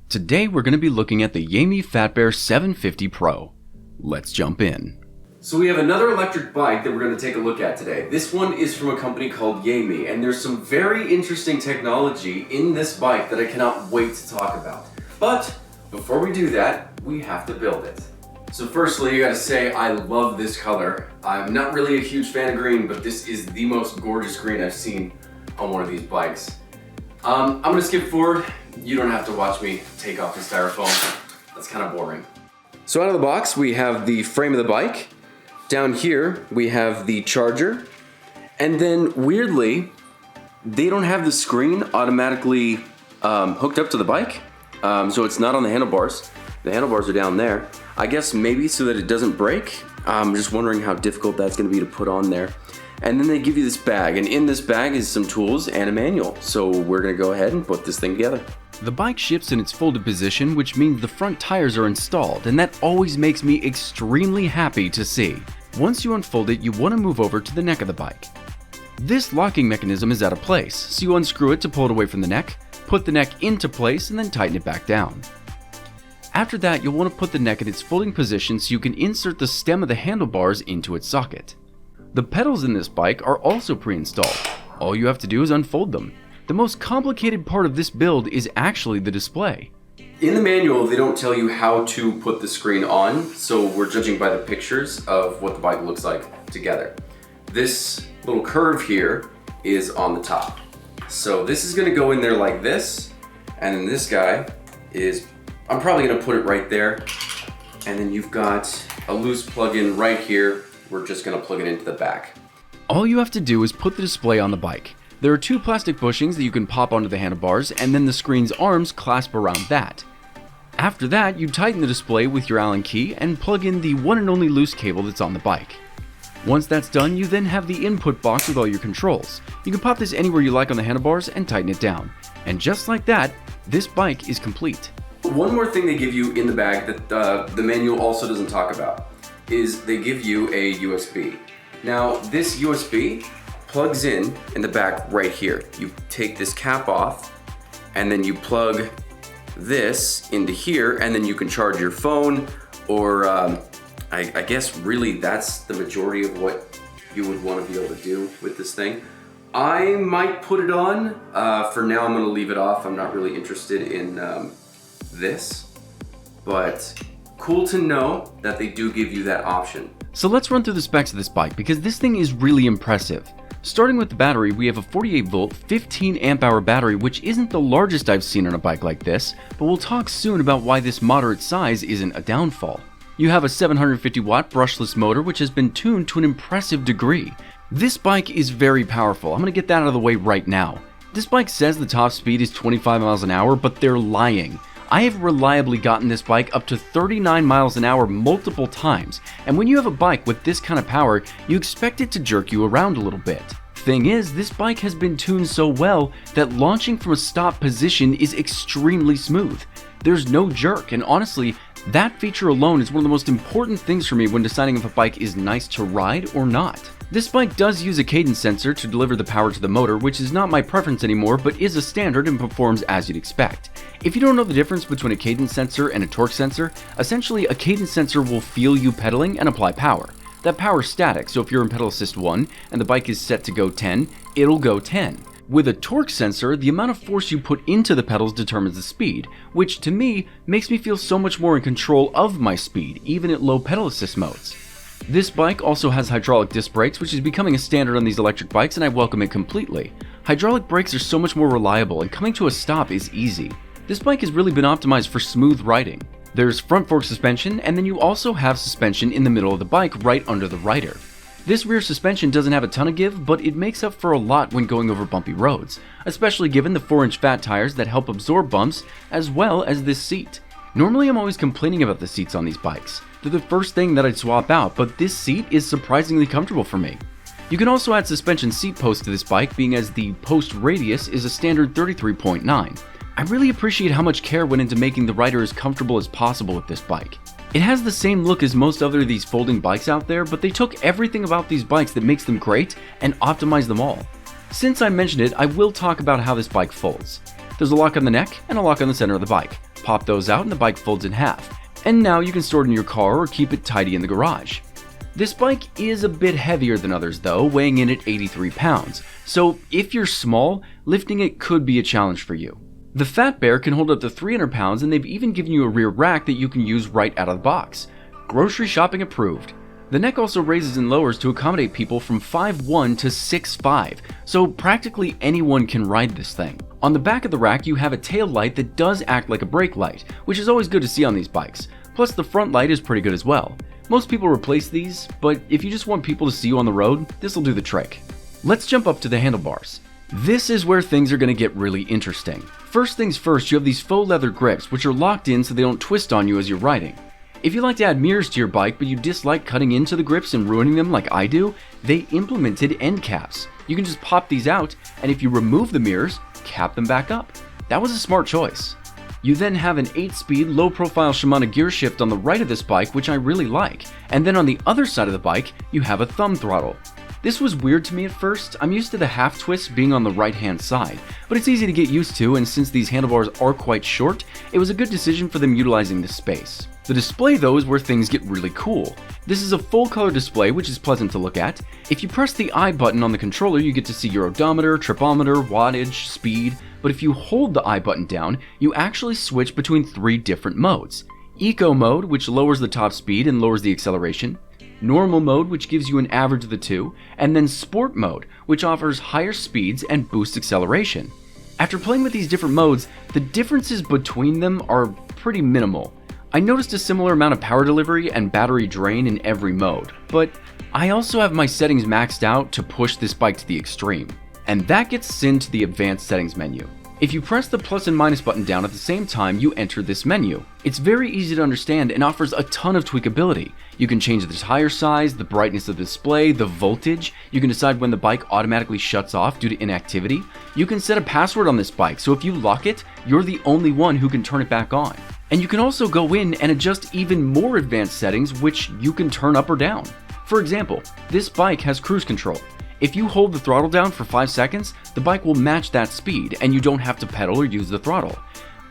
Today we're going to be looking at the Yamee FatBear 750 Pro. Let's jump in. So we have another electric bike that we're going to take a look at today. This one is from a company called Yamee, and there's some very interesting technology in this bike that I cannot wait to talk about. But before we do that, we have to build it. So firstly, I gotta say I love this color. I'm not really a huge fan of green, but this is the most gorgeous green I've seen on one of these bikes. I'm gonna skip forward. You don't have to watch me take off the styrofoam. That's kind of boring. So out of the box, we have the frame of the bike. Down here, we have the charger. And then weirdly, they don't have the screen automatically hooked up to the bike. So it's not on the handlebars. The handlebars are down there. I guess maybe so that it doesn't break. I'm just wondering how difficult that's gonna be to put on there. And then they give you this bag, and in this bag is some tools and a manual. So we're gonna go ahead and put this thing together. The bike shifts in its folded position, which means the front tires are installed, and that always makes me extremely happy to see. Once you unfold it, you want to move over to the neck of the bike. This locking mechanism is out of place, so you unscrew it to pull it away from the neck, put the neck into place, and then tighten it back down. After that, you'll want to put the neck in its folding position so you can insert the stem of the handlebars into its socket. The pedals in this bike are also pre-installed. All you have to do is unfold them. The most complicated part of this build is actually the display. In the manual, they don't tell you how to put the screen on, so we're judging by the pictures of what the bike looks like together. This little curve here is on the top. So this is gonna go in there like this, and then this guy is, I'm probably gonna put it right there, and then you've got a loose plug-in right here. We're just gonna plug it into the back. All you have to do is put the display on the bike. There are two plastic bushings that you can pop onto the handlebars, and then the screen's arms clasp around that. After that, you tighten the display with your Allen key and plug in the one and only loose cable that's on the bike. Once that's done, you then have the input box with all your controls. You can pop this anywhere you like on the handlebars and tighten it down. And just like that, this bike is complete. One more thing they give you in the bag that the manual also doesn't talk about is they give you a USB. Now, this USB plugs in the back right here. You take this cap off, and then you plug this into here, and then you can charge your phone, or I guess really that's the majority of what you would want to be able to do with this thing. I might put it on. For now, I'm gonna leave it off. I'm not really interested in this, but cool to know that they do give you that option. So let's run through the specs of this bike because this thing is really impressive. Starting with the battery, we have a 48 volt, 15 amp hour battery, which isn't the largest I've seen on a bike like this, but we'll talk soon about why this moderate size isn't a downfall. You have a 750 watt brushless motor, which has been tuned to an impressive degree. This bike is very powerful. I'm gonna get that out of the way right now. This bike says the top speed is 25 miles an hour, but they're lying. I have reliably gotten this bike up to 39 miles an hour multiple times, and when you have a bike with this kind of power, you expect it to jerk you around a little bit. Thing is, this bike has been tuned so well that launching from a stop position is extremely smooth. There's no jerk, and honestly, that feature alone is one of the most important things for me when deciding if a bike is nice to ride or not. This bike does use a cadence sensor to deliver the power to the motor, which is not my preference anymore, but is a standard and performs as you'd expect. If you don't know the difference between a cadence sensor and a torque sensor, essentially a cadence sensor will feel you pedaling and apply power. That power is static, so if you're in pedal assist 1 and the bike is set to go 10, it'll go 10. With a torque sensor, the amount of force you put into the pedals determines the speed, which to me makes me feel so much more in control of my speed, even at low pedal assist modes. This bike also has hydraulic disc brakes, which is becoming a standard on these electric bikes, and I welcome it completely. Hydraulic brakes are so much more reliable, and coming to a stop is easy. This bike has really been optimized for smooth riding. There's front fork suspension, and then you also have suspension in the middle of the bike right under the rider. This rear suspension doesn't have a ton of give, but it makes up for a lot when going over bumpy roads, especially given the 4-inch fat tires that help absorb bumps, as well as this seat. Normally I'm always complaining about the seats on these bikes. They're the first thing that I'd swap out, but this seat is surprisingly comfortable for me. You can also add suspension seat posts to this bike, being as the post radius is a standard 33.9. I really appreciate how much care went into making the rider as comfortable as possible with this bike. It has the same look as most other of these folding bikes out there, but they took everything about these bikes that makes them great and optimized them all. Since I mentioned it, I will talk about how this bike folds. There's a lock on the neck and a lock on the center of the bike. pop those out and the bike folds in half. And now you can store it in your car or keep it tidy in the garage. This bike is a bit heavier than others though, weighing in at 83 pounds, so if you're small, lifting it could be a challenge for you. The FatBear can hold up to 300 pounds and they've even given you a rear rack that you can use right out of the box. Grocery shopping approved. The neck also raises and lowers to accommodate people from 5'1" to 6'5", so practically anyone can ride this thing. On the back of the rack you have a tail light that does act like a brake light, which is always good to see on these bikes, plus the front light is pretty good as well. Most people replace these, but if you just want people to see you on the road, this will do the trick. Let's jump up to the handlebars. This is where things are going to get really interesting. First things first, you have these faux leather grips which are locked in so they don't twist on you as you're riding. If you like to add mirrors to your bike but you dislike cutting into the grips and ruining them like I do, they implemented end caps. You can just pop these out, and if you remove the mirrors, cap them back up. That was a smart choice. You then have an 8-speed, low-profile Shimano gear shift on the right of this bike, which I really like, and then on the other side of the bike, you have a thumb throttle. This was weird to me at first. I'm used to the half twist being on the right-hand side, but it's easy to get used to, and since these handlebars are quite short, it was a good decision for them utilizing this space. The display though is where things get really cool. This is a full-color display which is pleasant to look at. If you press the I button on the controller, you get to see your odometer, tripometer, wattage, speed, but if you hold the I button down, you actually switch between 3 different modes. Eco mode, which lowers the top speed and lowers the acceleration. Normal mode, which gives you an average of the two, and then Sport mode, which offers higher speeds and boosts acceleration. After playing with these different modes, the differences between them are pretty minimal. I noticed a similar amount of power delivery and battery drain in every mode, but I also have my settings maxed out to push this bike to the extreme, and that gets us into the advanced settings menu. If you press the plus and minus button down at the same time, you enter this menu. It's very easy to understand and offers a ton of tweakability. You can change the tire size, the brightness of the display, the voltage. You can decide when the bike automatically shuts off due to inactivity. You can set a password on this bike, so if you lock it, you're the only one who can turn it back on. And you can also go in and adjust even more advanced settings, which you can turn up or down. For example, this bike has cruise control. If you hold the throttle down for 5 seconds, the bike will match that speed and you don't have to pedal or use the throttle.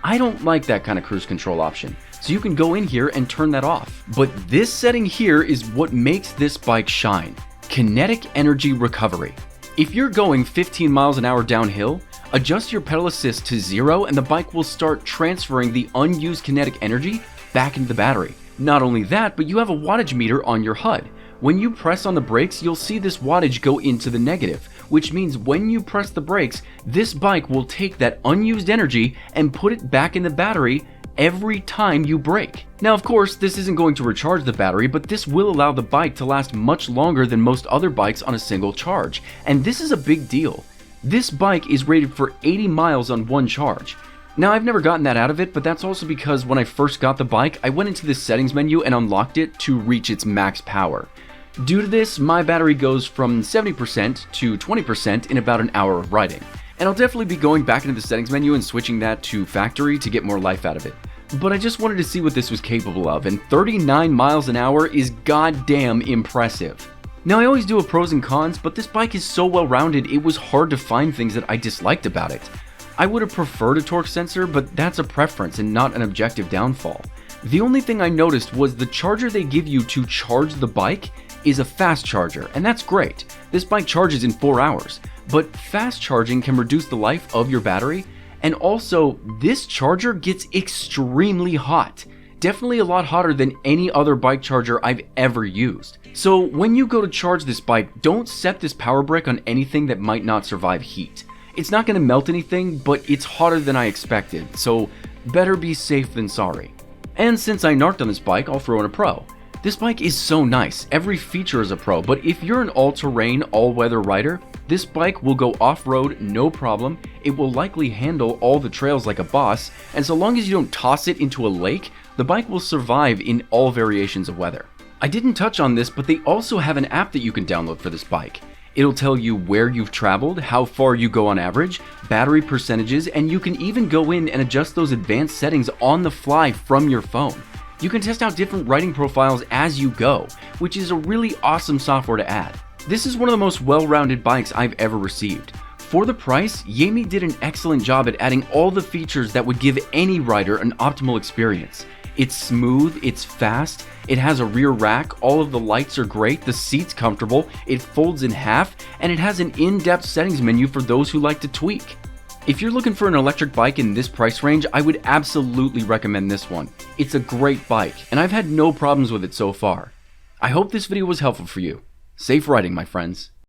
I don't like that kind of cruise control option, so you can go in here and turn that off. But this setting here is what makes this bike shine. Kinetic energy recovery. If you're going 15 miles an hour downhill, adjust your pedal assist to 0 and the bike will start transferring the unused kinetic energy back into the battery. Not only that, but you have a wattage meter on your HUD. When you press on the brakes, you'll see this wattage go into the negative, which means when you press the brakes, this bike will take that unused energy and put it back in the battery every time you brake. Now of course, this isn't going to recharge the battery, but this will allow the bike to last much longer than most other bikes on a single charge, and this is a big deal. This bike is rated for 80 miles on one charge. Now I've never gotten that out of it, but that's also because when I first got the bike, I went into the settings menu and unlocked it to reach its max power. Due to this, my battery goes from 70% to 20% in about an hour of riding. And I'll definitely be going back into the settings menu and switching that to factory to get more life out of it. But I just wanted to see what this was capable of, and 39 miles an hour is goddamn impressive. Now I always do a pros and cons, but this bike is so well rounded it was hard to find things that I disliked about it. I would have preferred a torque sensor, but that's a preference and not an objective downfall. The only thing I noticed was the charger they give you to charge the bike is a fast charger, and that's great. This bike charges in 4 hours, but fast charging can reduce the life of your battery, and also this charger gets extremely hot. Definitely a lot hotter than any other bike charger I've ever used. So when you go to charge this bike, don't set this power brick on anything that might not survive heat. It's not going to melt anything, but it's hotter than I expected, so better be safe than sorry. And since I narked on this bike, I'll throw in a pro. This bike is so nice, every feature is a pro, but if you're an all-terrain, all-weather rider, this bike will go off-road no problem, it will likely handle all the trails like a boss, and so long as you don't toss it into a lake, the bike will survive in all variations of weather. I didn't touch on this, but they also have an app that you can download for this bike. It'll tell you where you've traveled, how far you go on average, battery percentages, and you can even go in and adjust those advanced settings on the fly from your phone. You can test out different riding profiles as you go, which is a really awesome software to add. This is one of the most well-rounded bikes I've ever received. For the price, Yamee did an excellent job at adding all the features that would give any rider an optimal experience. It's smooth, it's fast, it has a rear rack, all of the lights are great, the seat's comfortable, it folds in half, and it has an in-depth settings menu for those who like to tweak. If you're looking for an electric bike in this price range, I would absolutely recommend this one. It's a great bike, and I've had no problems with it so far. I hope this video was helpful for you. Safe riding, my friends.